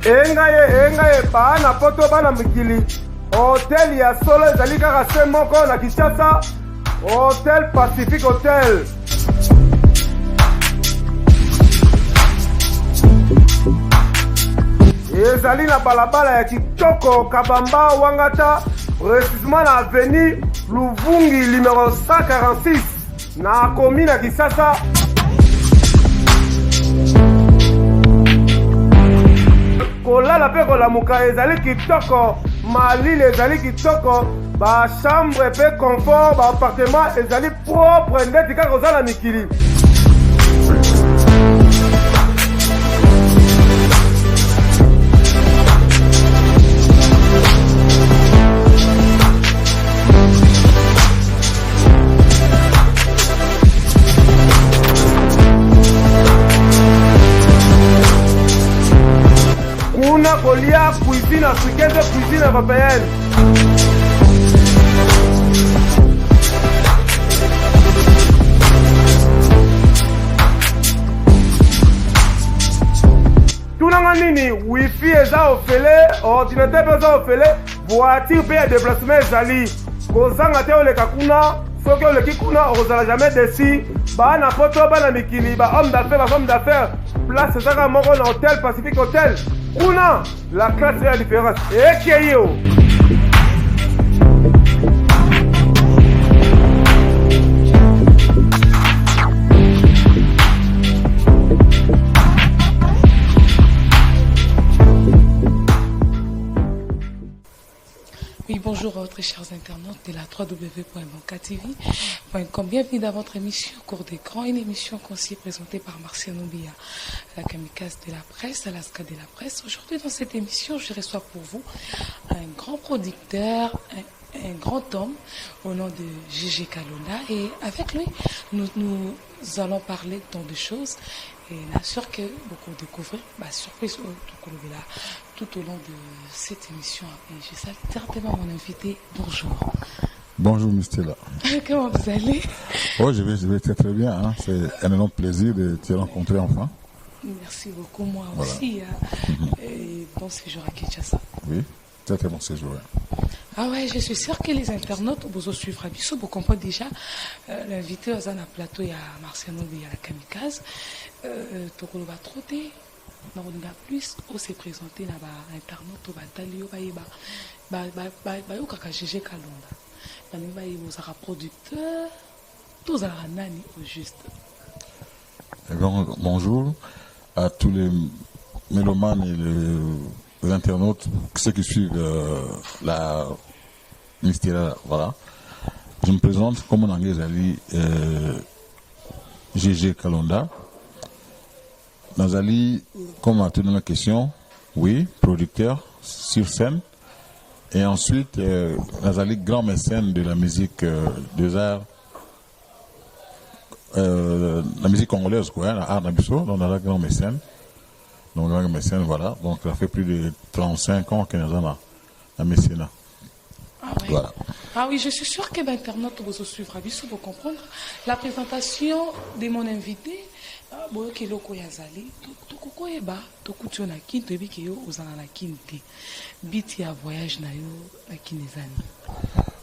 engaye bana poto bana mikili hotel ya solo ezali kaka se moko na Kinshasa, Hotel Pacific Hotel. Ezali na balabala ya kitoko Kabamba Wangata, précisément na avenue Luvungi numéro 146 na commune ya Kinshasa. Kolala pe kolamuka ezali kitoko, malili ezali kitoko, ba chambre pe confort, ba appartement ezali propre ndeti kaka ozala mikili. Kuna kolia cuisine africaine, cuisine européenne. Tunanga nini wifi eza ofele, ordinateur eza ofele, voiture pe ya déplacement ezali. Kozanga te oleka kuna, soki oleki kuna ozala jamais déçu. Bana poto bana mikili, ba homme d'affaires, place ezaka moko na Hotel Pacific Hotel. Kuna la classe est la différence. Et yo. Oui, bonjour très chers internautes de la www.bancatv.com. Bienvenue dans votre émission Cours d'écran, une émission conseillée présentée par Martial Noubia, la kamikaze de la presse, Alaska de la presse. Aujourd'hui, dans cette émission, je reçois pour vous un grand producteur, un grand homme au nom de Gégé Kalonda. Et avec lui, nous allons parler tant de choses. Et bien sûr que beaucoup découvrir, surprise tout au long de cette émission. Et je salue certainement mon invité. Bonjour. Bonjour Mistela. Comment vous allez? Oh, je vais très très bien. Hein. C'est un énorme plaisir de te rencontrer enfin. Merci beaucoup, moi voilà. Aussi. Et bon séjour à Kinshasa. Oui, très très bon séjour. Ah ouais, je suis sûr que les internautes vous suivre à Bissou, vous comprenez déjà. L'invité aux Anna Plateau, il y a Martial Noubia, il y a la kamikaze. Tokolo va trotter. On a plus où se présenter là-bas, internaute, Talio, Kaka Gégé Kalonda. Vous êtes producteur, tous à Nani au juste. Bonjour à tous les mélomanes et les internautes, ceux qui suivent la Mystère. Voilà. Je me présente comme en anglais, Gégé Kalonda. Nazali, comme à toute la question, oui, producteur sur scène. Et ensuite, Nazali, grand mécène de la musique des arts, la musique congolaise, quoi, l'art d'Abisso, donc Nazali, grand mécène. Donc, grand mécène, voilà. Donc, ça fait plus de 35 ans que nous avons un mécénat. Ah oui. Voilà. Ah oui, je suis sûr que l'internaute vous suivra Abisso pour comprendre la présentation de mon invité.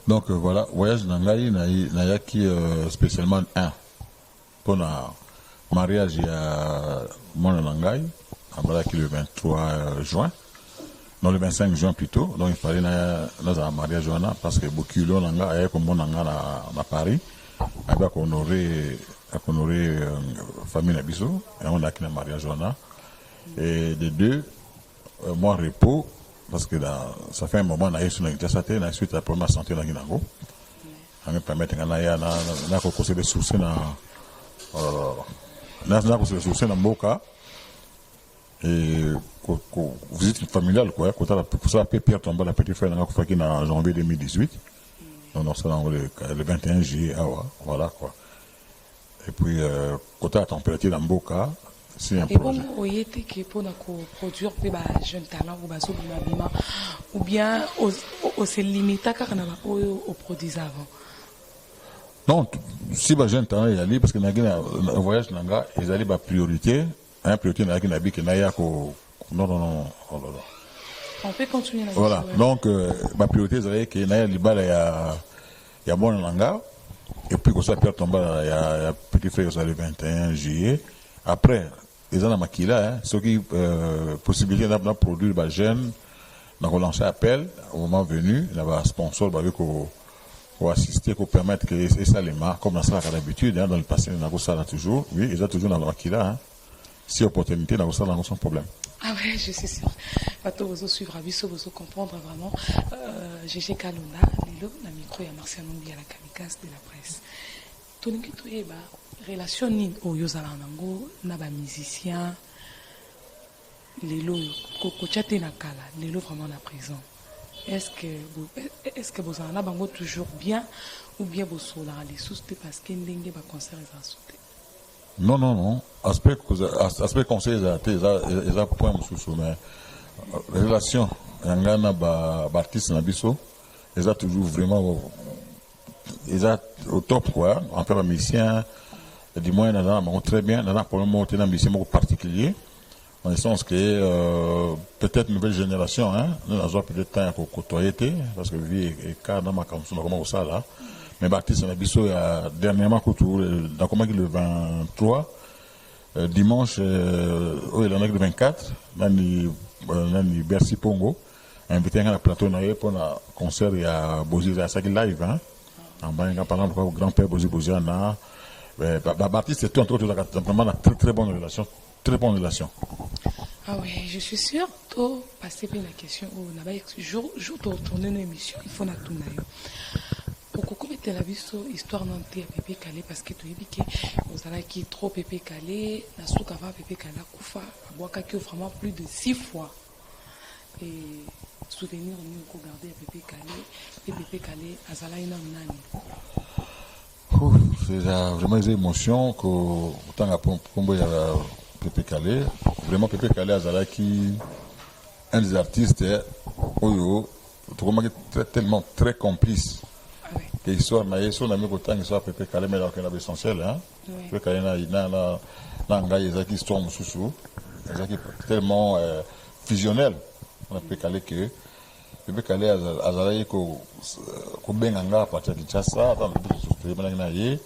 Donc voilà, voyage Nangaï, Nayaki spécialement un. Pour le mariage, il y a mon Nangaï, le 23 juin. Non, le 25 juin plutôt. Donc il fallait un mariage parce que beaucoup de gens ont comme mon à Paris. Avec honoré famille Nabiso et on a qui le mariage et de deux mois repos parce que ça fait un moment on a eu sur la suite à la première santé dans Guinango on me permet de conseiller des sourcils dans Mboka et visite familiale quoi pour ça Pierre tombe la petite frère en janvier 2018 donc ça le 21 juillet voilà quoi. Et puis, côté la température dans Mboka, c'est un projet. Et bon, vous voyez que pour produire des jeunes talents ou bien on se limite à au produit avant. Non, si les jeunes talents, ils parce que dans le voyage, ils allaient à priorité. Hein, priorité, ils allaient à Non, non, non. Oh là là. On peut continuer la Voilà. question. Donc, ma priorité, c'est que Naya Libala, il y a mon langa. Et puis, quand ça peut tomber, il y a petit frère, ça le 21 juillet. Après, les gens Makila, ceux qui, possibilité de produire des jeunes, on a lancé appel au moment venu, il y a un sponsor, pour assister, pour permettre que ça les marques, comme on a l'habitude, dans le passé, on a ça toujours, oui, ils ont toujours dans le Makila, si opportunité, on a ça sans problème. Ah ouais, je suis sûre. Bateau, vous suivre, vous comprendre vraiment. GG Kalona, Lilo, la micro, il y a Martial Nombi à la kamikaze de la presse. Tout le monde est relation ni au Yozalanango, naba musicien, Lilo, Kokochate Nakala, Lilo vraiment la prison. Est-ce que vous en avez toujours bien ou bien vous sont là les sous-té parce qu'il y a des concerts et ça sauté? Non, non, non. Aspect conseil, ils ont point sous mais relation, il y a un artiste Nabiso, ils ont toujours vraiment, ils ont au top quoi, en fait, un musicien, du moins, ils ont très bien, ils ont pour le moment un musicien particulier, dans le sens que peut-être nouvelle génération, hein, nous avons peut-être temps pour côtoyer, parce que vie est carrément comme ça, comment ça là. Mais Baptiste Nabiso, dernièrement, dans comment le 23, dimanche, il en a le 24, dans le Bercy Pongo, invité à la plateau pour un concert, il y a Bozi, c'est live, hein. En bas, par exemple, le grand-père Bozi Boziana. Baptiste, c'est tout entre autres, vraiment une très, très bonne relation. Très bonne relation. Ah oui, je suis sûre, tout passer par la question, jour de retourner dans l'émission, il faut la tourner. Pourquoi tu as vu cette histoire dans le Pépé Calé parce que tu as dit que vous avez trop Pépé Calé, la souka va Pépé Calé à Koufa, à Boakaki vraiment plus de 6 fois. Et soutenir nous regarder Pépé Calé, et Pépé Calé à Zalaïna Nani. C'est vraiment des émotions que autant à Pombo Pépé Calé, vraiment Pépé Calé à Zalaki, un des artistes, tellement très complice. L'histoire na yeso na miko tangi so Pépé Calé mais là qu'on a essentiel hein Pépé Calé na ngai ezaki histoire mususu ezaki tellement fusionnel on a Pépé Calé que Pépé Calé azalaki ko benga nga partir de Kinshasa dans le but de na ye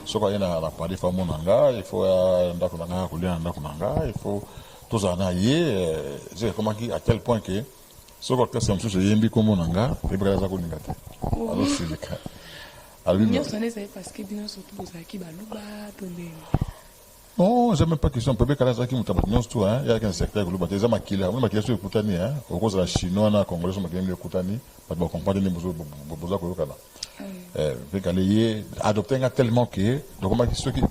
soko yana na parler famo nanga il faut ndako nanga kulia ndako nanga il faut tous en ailler j'ai comment à tel point que soko que c'est mususu yembi comme nanga Pépé Calé azako ningate alors c'est le cas. Non, j'ai même pas question. Pépé Calé qui m'a dit tout hein, il y a un secteur global. Des hommes qui là, même qui sont écoutés hein, au cause de la chinois na congolais sont qui écoutés, pas de comprendre les besoins ko kana. Pépé Calé adopté tellement que donc comment ceux qui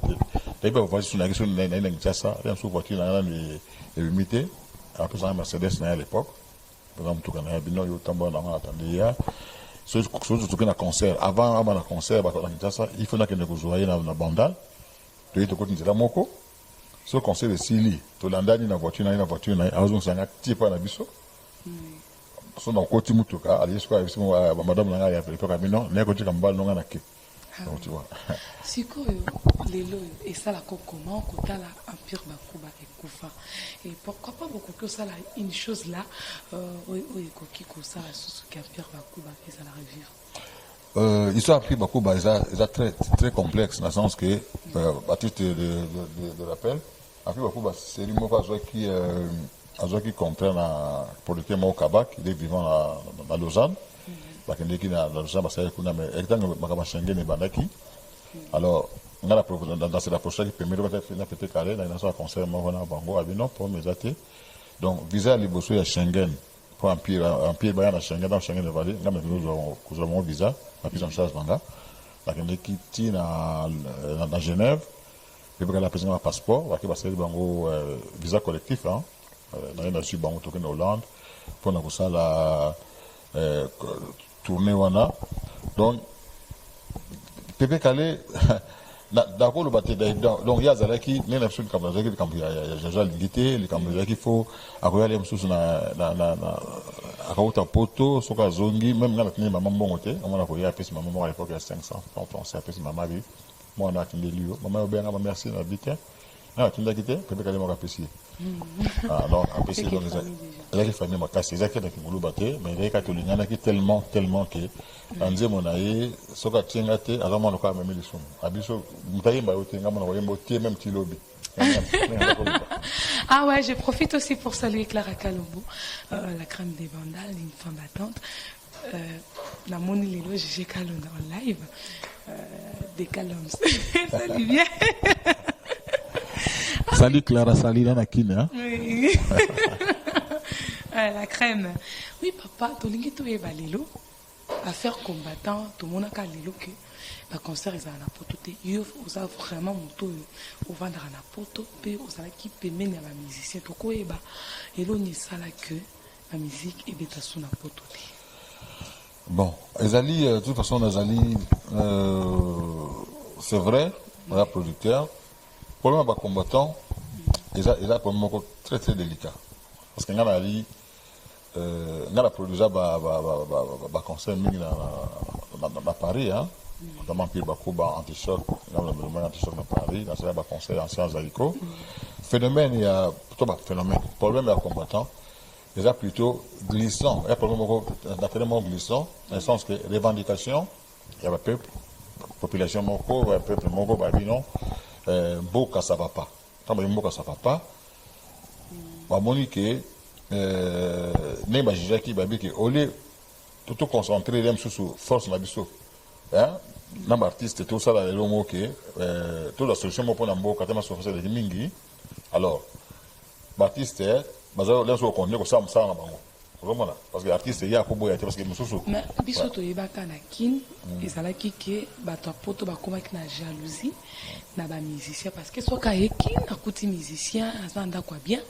d'ailleurs voici sur la question na ça, rien sur voiture na les limité. Après ça Mercedes à l'époque. Par exemple tout kana bino yo tambo na attendait ya. Surtout que na concert avant le concert il faut que nous jouions na bandal tu es de côté de la moko ce concert de Sili to landani na voiture na azo sanga tipo na biso so na côté mutuka ali jusqu'à madame na ya fait camino na côté kambal no na ke donc tu vois siko lelo et ça la comment kota la empire bakuba et kufa et pourquoi pas beaucoup que ça là une chose là qui ko ça sous empire bakuba et ça la revivre l'histoire empire bakuba est très très complexe dans le sens que à titre de rappel empire bakuba c'est lui moi qui comprend la politique au Kabak il est vivant à Lausanne bakendeki na Lausanne basaya kuna mais ekitanga makama Schengen bandaki alors on a la dans cette approche qui permet de faire na Pépé Calé na un concert mo na bango abino pour mesate donc visa liboso ya Schengen pour empire baya na Schengen dans Schengen de Vallée ngam nous avons visa la prise en charge banga bakendeki ti na Genève Pépé Calé a besoin d'un passeport wa ki basali bango visa collectif hein na su bango token Hollande pour na kusala tourner wana donc Pépé Calé d'accord le bâti donc il y a Zalaki mais l'absolu comme ça que comme il y a l'unité les comme il faut avoir les choses na akauta poto soka zongi même na tenir maman bon côté on a koya pèse maman à l'époque il y a 500 francs c'est pèse maman moi on a attendu lui maman bien merci na bitin na attendu quitter Pépé Calé m'a apprécié Donc, après, c'est donc les familles ma casse, c'est qui qui boulot baté, mais les catholiques qui tellement que en disant mon aïe, ce qu'a tingate, alors moi on a même les sons. Abisso, mutaï ba oté ngam na voyé mboté même petit lobby. Ah ouais, je profite aussi pour saluer Clara Kalombo, la crème des vandales, une femme battante. La Moni Lilo, j'ai Kalonda en live. Des Caloms. Salut bien. Salut Clara, salut Nanakine. Oui. La crème. Oui, papa, tu as dit que Lilo, affaire combattant, tout le monde a Lilo que le concert est à la poto. Vous avez vraiment monté au vendre à la poto, puis vous avez qui peut mener à la musicien. Tu as dit que ça là que la musique est bêta sur la poto. Bon, Ezali, de toute façon, Ezali, c'est vrai, on a producteur. Pour le combattant, il a un problème très très délicat. Parce qu'il y a un producteur qui a concert à Paris, notamment Pierre Bakouba, Antichoc, Antichoc à Paris, dans ce concert ancien Zaliko. Phénomène, il y a plutôt un phénomène. Le problème de combattant, il est plutôt glissant. Il y a un problème naturellement glissant, dans le sens que revendication, il y a un peuple, population moko, il y a un peuple moko, non. Boka ça va pas. Tant que boka ça va pas. Ba monique ne ba jaki ba biki olé tout concentré même sur force na biso. Hein? Na artiste tout ça là le mot que toute la solution pour na mboka tellement sur force de mingi. Alors artiste bazo là sur connaître ça na bango. Vraiment parce que l'artiste il y a ko boya parce que mususu. Mais biso to yebaka na kin ezalaki ke bato poto bakomaki na jalousie na ba musicien parce que soka eki na kuti musicien azanda kwa bien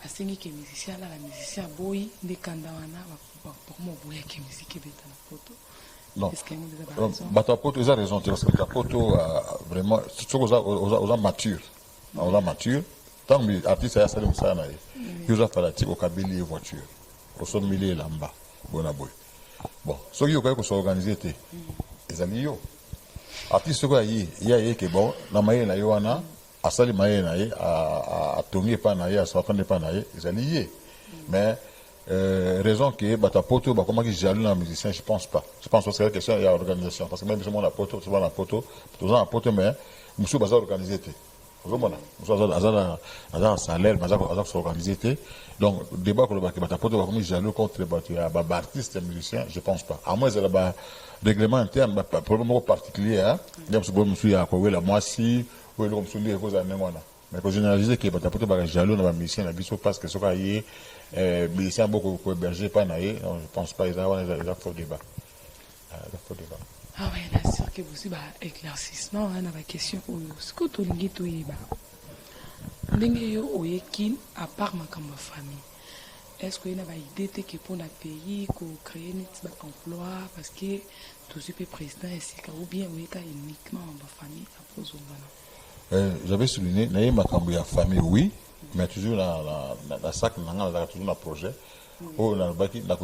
asengi ke musicien là la musicien boy de kanda wana pour mo boya ke musique beta na poto. Non. Bato poto ils a raison parce que poto vraiment surtout aux mature. Aux mature tant que artiste ya salim ça na il usa fanatique au kabili voiture. Au son milieu là-bas, bon. Ce qui est s'organiser, les amis, artiste quoi y a que bon, la maille na yoana, à sali maille na y, à tourner pas na y, à s'entendre pas na y, les amis. Mais raison que bata poto, bah comment qu'ils jaloux dans musicien, je pense pas. Je pense que c'est la question il y a organisation, parce que même si on a poto, c'est pas la poto, tout ça poto, mais monsieur bazar organisé. Vraiment, nous salaire, nous s'organiser. Donc, le débat pour le bac, comme jaloux contre les artistes et musiciens, je ne pense pas. À moins, il y a un règlement interne, un problème particulier. Il y a un monsieur à quoi la moitié, ou le monsieur qui est aux années. Mais pour généraliser, que les jaloux dans les musiciens, parce que ce qu'il y a, musiciens beaucoup hébergés, pas naïe, je ne pense pas, il y a un faux débat. Ah oui, bien sûr que vous avez un éclaircissement dans la question. Ce que tu as dit, à part ma famille, est-ce qu'il y a une idée que pour le pays, pour créer un emploi, parce que tout ce président est ou bien uniquement ma famille à cause j'avais souligné, ma famille, oui, mais toujours dans la sac, toujours un projet. Oh, on a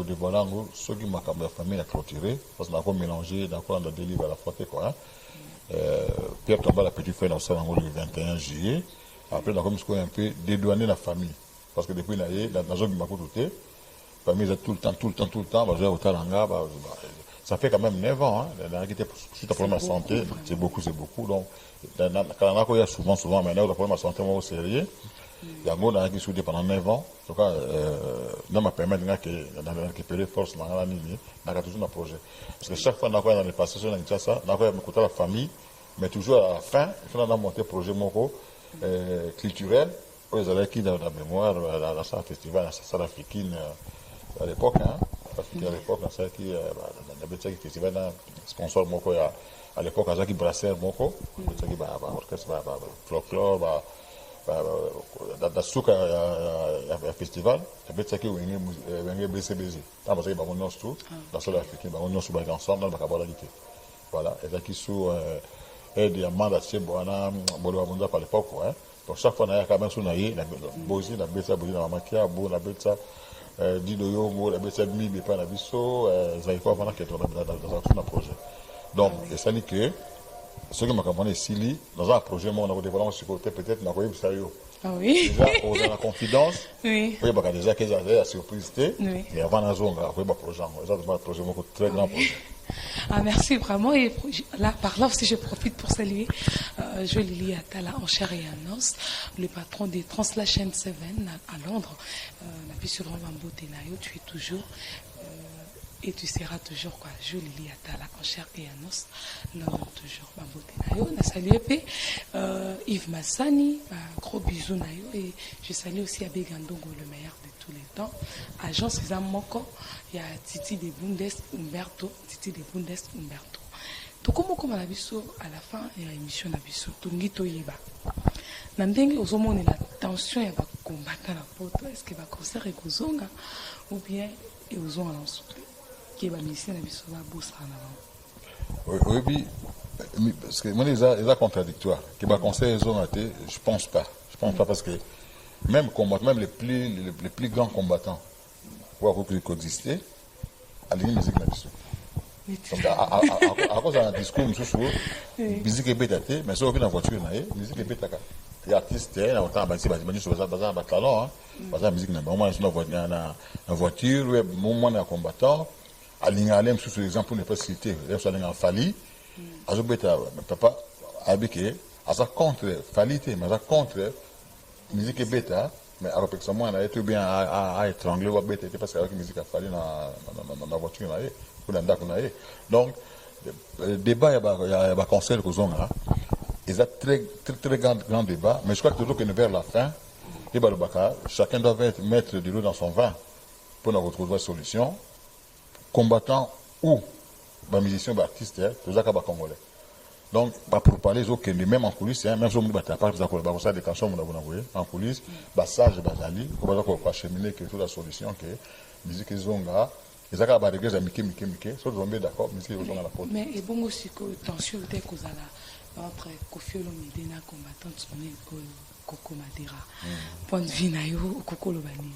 dévoilé ceux qui m'ont famille à clôturer, parce qu'on a mélangé, on a délivré à la fois quoi. Pierre Tamba, la petite fête, le 21 juillet. Après, on a un peu dédouané la famille. Parce que depuis, dans la zone de Makoutouté, la famille est tout le temps, au Talanga, ça fait quand même 9 ans. Si tu as problème de santé, c'est beaucoup. Donc, quand on a souvent, maintenant, le problème de santé est au sérieux. Il y a un monde qui soudé pendant 9 ans. En tout cas, ça m'a permis de récupérer force dans la ligne. On a toujours un projet. Parce que chaque fois, on a dans les passages, on a ça, on a écouté la famille, mais toujours à la fin, il faut monter un projet culturel. Ils avaient qui dans la mémoire, dans ce festival, dans cette salle africaine à l'époque. À l'époque, dans cette festival, sponsor à l'époque, à Zaki Brasser, orchestre, folklore, dans ce festival, il y a un BCBZ. Dans ce dans ce africain, on est ensemble dans la cabaralité. Voilà, et là qui sont des mandats de Boana, Boloabunda par l'époque. Donc chaque fois, on a quand même sonné, la Bozi, la Betsa, la Makia, la Betsa, Didoyo, la Betsa, Mibi, la Bisso, Zaïko, pendant qu'il est dans un projet. Donc, ça dit que ce qui m'a compris ici, dans un projet, on a développé ce côté, peut-être, on a vu ça. Ah oui. Déjà, on a la confidence. Oui. Oui, bah, déjà, qu'ils avaient la surprise. Oui. Et avant, on a un projet. Ça, c'est un projet, un très grand projet. Ah, merci vraiment. Et là, par là aussi, je profite pour saluer Joël Lili Atala en chair et en os, le patron des Translation 7 à Londres. La vie sur Rambo Tenayo, tu es toujours et tu seras toujours quoi. Joël Lili Atala en chair et en os, Londres toujours Rambo Tenayo. On a salué Yves Massani, gros bisous Nayo. Et je salue aussi Abe Gandongo, le meilleur de tous les temps. Agent César Moko. Il y a Titi de Bundes Umberto. Tokomoko malabiso à la fin de l'émission nabiso tungito yeba. Nandenge ozomone la tension ya ba combattre la poto est-ce que va concert ekozonga ou bien ozonga na nsutu ki ba mission nabiso ba bossa na. Oui, parce que moi les a contradictoires. Que ba concert ezonga te, je pense pas parce que même les plus grands combattants pour coexister à l'union musique nabiso. À cause d'un discours, musique est bête, mais si on vient en voiture, musique est bête. Les artistes, on entend un talent, la musique n'est pas en voiture, on est un combattant. À l'Ingalem, sous l'exemple, on n'est pas cité, on est en Fali. À ce bêta, papa, habité, à ça contre Fali, mais à contre musique est bête, mais à répétition, on a été bien à étrangler ou à bête, parce que la musique a fallu dans la voiture. Donc, le débat, il y a un conseil aux hommes. Il y a un très grand débat, mais je crois que toujours que vers la fin, chacun doit mettre de l'eau dans son vin pour nous retrouver une solution. Combattant ou musicien, artiste, tout ça, c'est congolais. Donc, pour parler des autres, même en coulisses, même si on a des cançons en coulisses, ça, on va cheminer toute la solution que la musique est zonga. Les gens qui ont des mike, sont d'accord, mais ils ont la porte. Mais il y a aussi une tension entre Kofi Olomide et la combattante Coco Madera. Point de vue, Coco Lobani.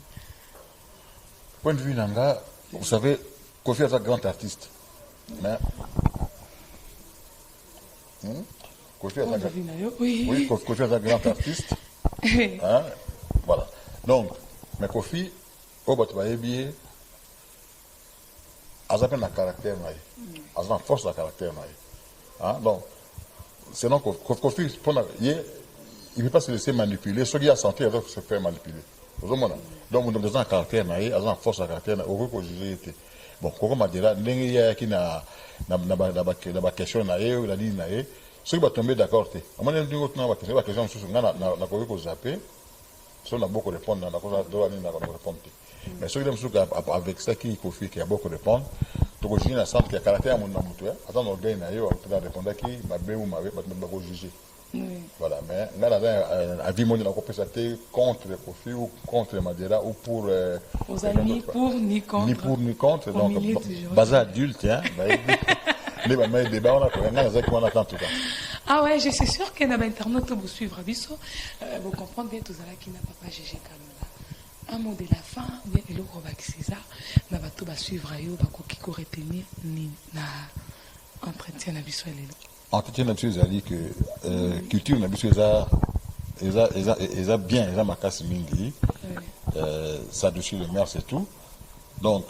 Point de vue, vous savez, Kofi est un grand artiste. Mais. Kofi est un grand artiste. Voilà. Donc, mais Kofi, au Batouaïbi, ils ont un caractère, ils ont une force de caractère. Donc, sinon, Kofi, il ne peut pas se laisser manipuler. Ceux qui ont senti, ils doivent se faire manipuler. Donc, ils ont un caractère, ils ont une force de caractère. Bon, Coco Madera, il y a qui n'a pas question, il a dit, ceux qui vont tomber d'accord, à mon avis, il y a une question, on a beaucoup répondre, on a répondre. Mais ceux qui ont avec ça qui a beaucoup répondre, donc je suis centre qui a caractère à mon nom, attends, on gagne, on a répondu qui m'a bien ou m'a jugé. Voilà, mais on a un avis mondial contre le Kofi ou contre Madera ou pour. Ni pour ni contre. Ni pour ni contre, donc, bas adulte, hein. Les débats, on attend tout ça. Ah ouais, je suis sûr que dans l'internet, vous suivre vous comprenez bien tout ça qui n'a pas GG Kalonda. Un mot de la fin, bien le César, n'a pas tout suivre qui retenir ni na entretien na biso lelo. Entretien na biso ali que culture na biso eza bien, eza makasi mingi. Ça dessus le maire c'est tout. Donc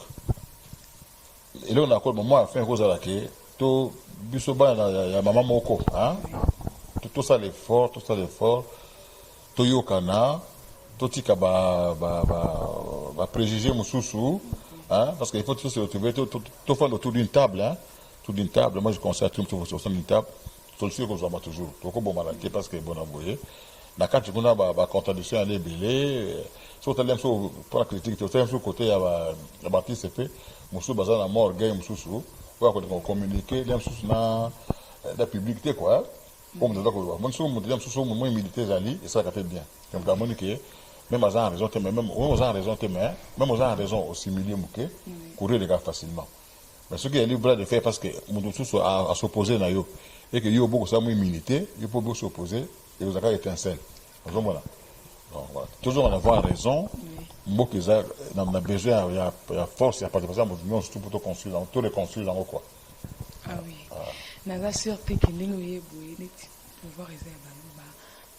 et là on a encore moi fin rose à la que to biso ba ya maman moko hein. Tout ça l'effort, to yokana, to tika ba préjugé mususu hein parce qu'il faut tous se retrouver tout faire autour d'une table hein. Autour d'une table, moi je conseille tout autour d'une table, solution qu'on soit toujours. Donc bon malade parce que bon envoyé. Na quand tu connais ba contradiction aller belé, surtout l'aime sur pour la critique, tu sais sur côté ya bâtisse fait, mususu bazar la mort game mususu, pour qu'on communiquer, l'aime sur la publicité quoi. Comme de d'accord. Mon sou mon deuxième sous mon militaire ali et ça fait bien. Donc la monique même aux raison même aux raison même aux raison aussi milieu mouké courir les gars facilement. Mais ce qui est libre de faire parce que mon sous à s'opposer na yo et que yo beaucoup ça mon militaire, yo peut beaucoup s'opposer et vous avez étincelle. Donc voilà. Donc voilà. Toujours en avoir raison. Beaucoup ça on a besoin il y a force, il y a pas de façon mouvement surtout pour construire, tout les construire en quoi. Ah oui. Naza sûreté que ndenge oyeboye neti pouvoir eza ya bango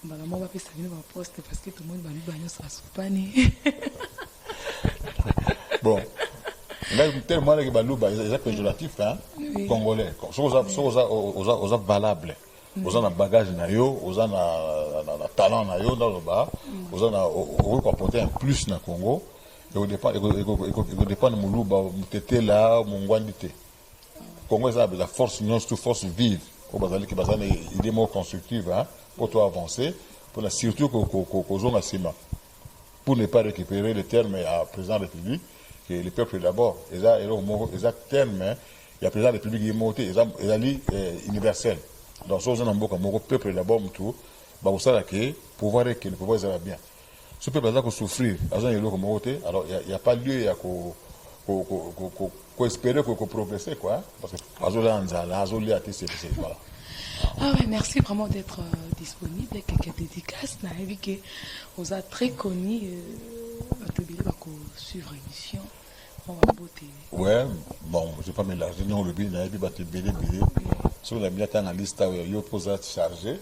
Maman va faire ça dans ma poste parce que tout le monde va lui baigner sur la soupane. Bon. Tellement que Balouba est péjoratif, hein, congolais. Aux valables. Aux en bagage na yo, aux en talent na yo dans le bas, aux en apporter un plus na Congo. Et au dépend de Moulouba, Moutété là, Mongwandité. Congo est la force, non, surtout force vive. Au bazali qui bazane idée more constructive, hein, pour toi avancer, pour surtout qu'aux zones à ciment. Pour ne pas récupérer le terme à président de la République, que le peuple d'abord, ils ont terme, il y a président de la République qui est monté, ils ont universel. Donc, ce sont le peuple d'abord, tout, bah, ça, le pouvoir est le pouvoir est bien. Ce peuple a souffrir, alors il n'y a pas lieu à espérer qu'on progresse, quoi, parce que voilà. Ah ouais, merci vraiment d'être disponible. Quelques dédicaces, on a vu que vous êtes très connus. Suivre l'émission. Ouais, bon, je ne vais pas mélanger. Non, le but, il y a des bébés. Si on a bien en liste, il y a posé chargé.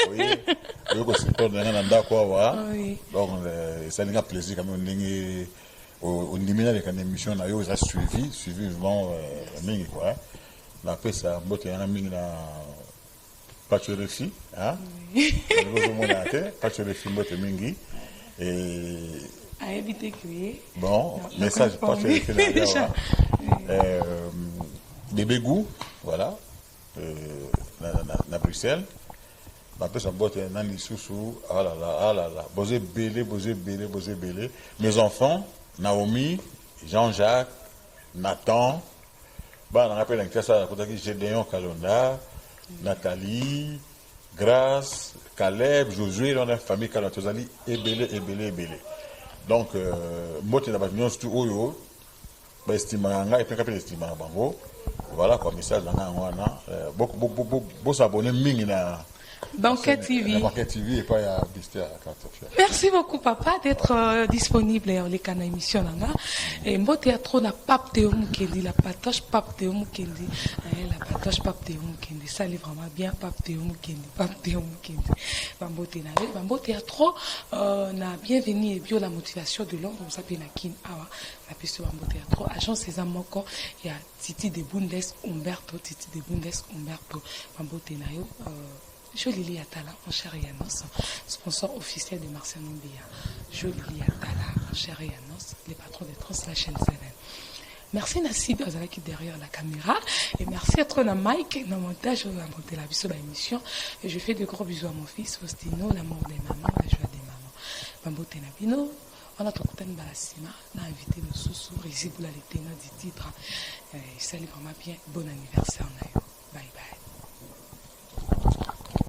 Oui, donc, ça a plaisir quand même. Au niveau de l'émission, on a suivi vraiment, quoi. Après ça, on a mis la Pachorefi, hein? Pachorefi, mingi. Et. À éviter que. Bon, message Pachorefi, des bégous, voilà, à Bruxelles. Après ça, on a mis sous, ah là là, bosé belé. Mes enfants, Naomi, Jean-Jacques, Nathan, bah, on rappelle que ça, Gédéon Kalonda, Nathalie, Grace, Caleb, Josué, on a une famille Kalotozali, et belé. Donc, moi, tu as pas surtout Oyo, bah, estimant, et puis quand tu estimes, voilà, comme message, beaucoup s'abonner, mingina. Banquet TV. Banquet TV et pas à Bistia. Merci beaucoup, papa, d'être disponible dans les canaux émission. Et moi, théâtre, n'a pas de Mukendi, la patoche, pas de Mukendi. La patoche, pas de Mukendi. Ça, est vraiment bien, pas de Mukendi, pas de Mukendi. Bambo théâtre, n'a bienvenue et bio la motivation de l'homme, on s'appelle Nakin Awa, la piste Bambo théâtre. Agent César Moko, il y a Titi de Bundes Umberto, Bambo Tenayo. Jolie Atala, en chair et en os, sponsor officiel de Marciano Mbia. Jolie Atala, en chair et en os, les patrons de Trans la chaîne CNN. Merci Nassib Azalaki derrière la caméra. Et merci à toi, Mike, dans le montage, on a monté la vie sur l'émission. Et je fais de gros bisous à mon fils, Faustino, l'amour des mamans, la joie des mamans. Bambo Tenabino, on a tout le temps Balasima, on a invité nos sous-sous, Rési Boula, les ténors du titre. Il s'allait vraiment bien. Bon anniversaire, Nayo.